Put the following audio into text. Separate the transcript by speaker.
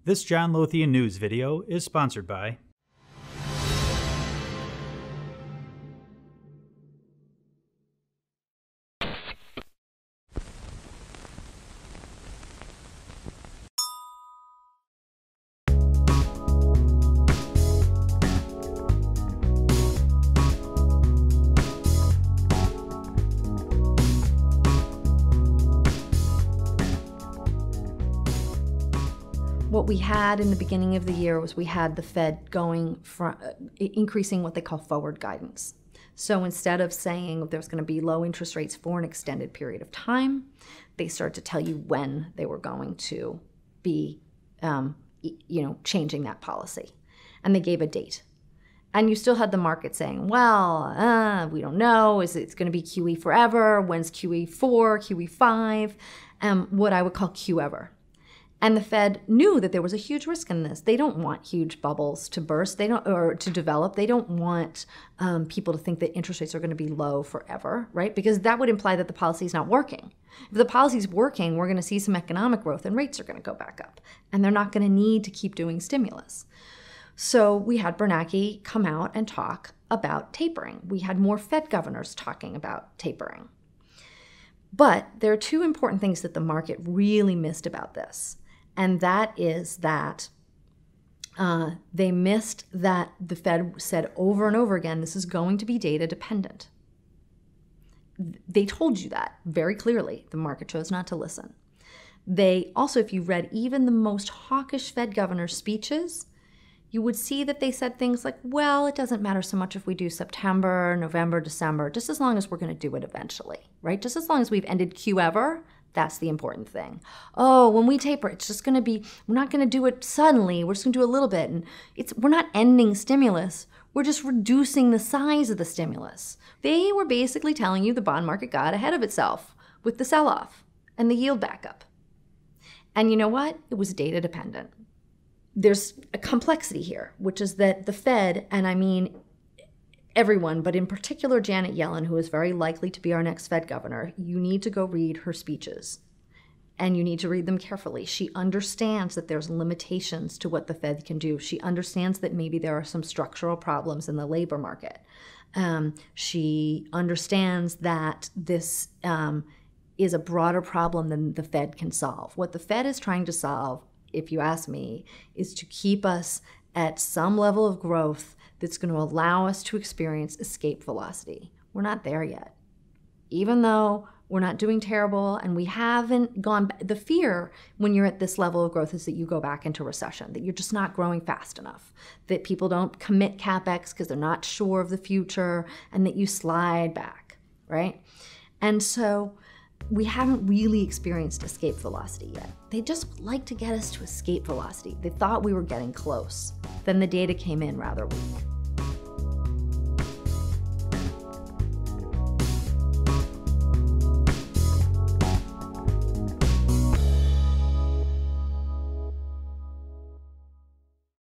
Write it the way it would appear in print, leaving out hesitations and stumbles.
Speaker 1: This John Lothian news video is sponsored by
Speaker 2: What we had in the beginning of the year was we had the Fed going from increasing what they call forward guidance. So instead of saying there's going to be low interest rates for an extended period of time, they started to tell you when they were going to be, changing that policy, and they gave a date. And you still had the market saying, well, we don't know. Is it going to be QE forever? When's QE4, QE5? What I would call Q ever. And the Fed knew that there was a huge risk in this. They don't want huge bubbles to burst. Or to develop. They don't want people to think that interest rates are going to be low forever, right? Because that would imply that the policy is not working. If the policy is working, we're going to see some economic growth and rates are going to go back up. And they're not going to need to keep doing stimulus. So we had Bernanke come out and talk about tapering. We had more Fed governors talking about tapering. But there are two important things that the market really missed about this. And that is that they missed that the Fed said over and over again, this is going to be data dependent. They told you that very clearly. The market chose not to listen. They also, if you read even the most hawkish Fed governor's speeches, you would see that they said things like, well, it doesn't matter so much if we do September, November, December, just as long as we're going to do it eventually, right? Just as long as we've ended Q ever. That's the important thing. Oh, when we taper, it's just going to be, we're not going to do it suddenly. We're just going to do a little bit. And we're not ending stimulus. We're just reducing the size of the stimulus. They were basically telling you the bond market got ahead of itself with the sell-off and the yield backup. And you know what? It was data dependent. There's a complexity here, which is that the Fed, and I mean everyone, but in particular Janet Yellen, who is very likely to be our next Fed governor, you need to go read her speeches. And you need to read them carefully. She understands that there's limitations to what the Fed can do. She understands that maybe there are some structural problems in the labor market. She understands that this is a broader problem than the Fed can solve. What the Fed is trying to solve, if you ask me, is to keep us at some level of growth that's going to allow us to experience escape velocity. We're not there yet. Even though we're not doing terrible and we haven't gone, the fear when you're at this level of growth is that you go back into recession, that you're just not growing fast enough, that people don't commit CapEx because they're not sure of the future, and that you slide back, right? And so we haven't really experienced escape velocity yet. They just would like to get us to escape velocity. They thought we were getting close. Then the data came in rather weak.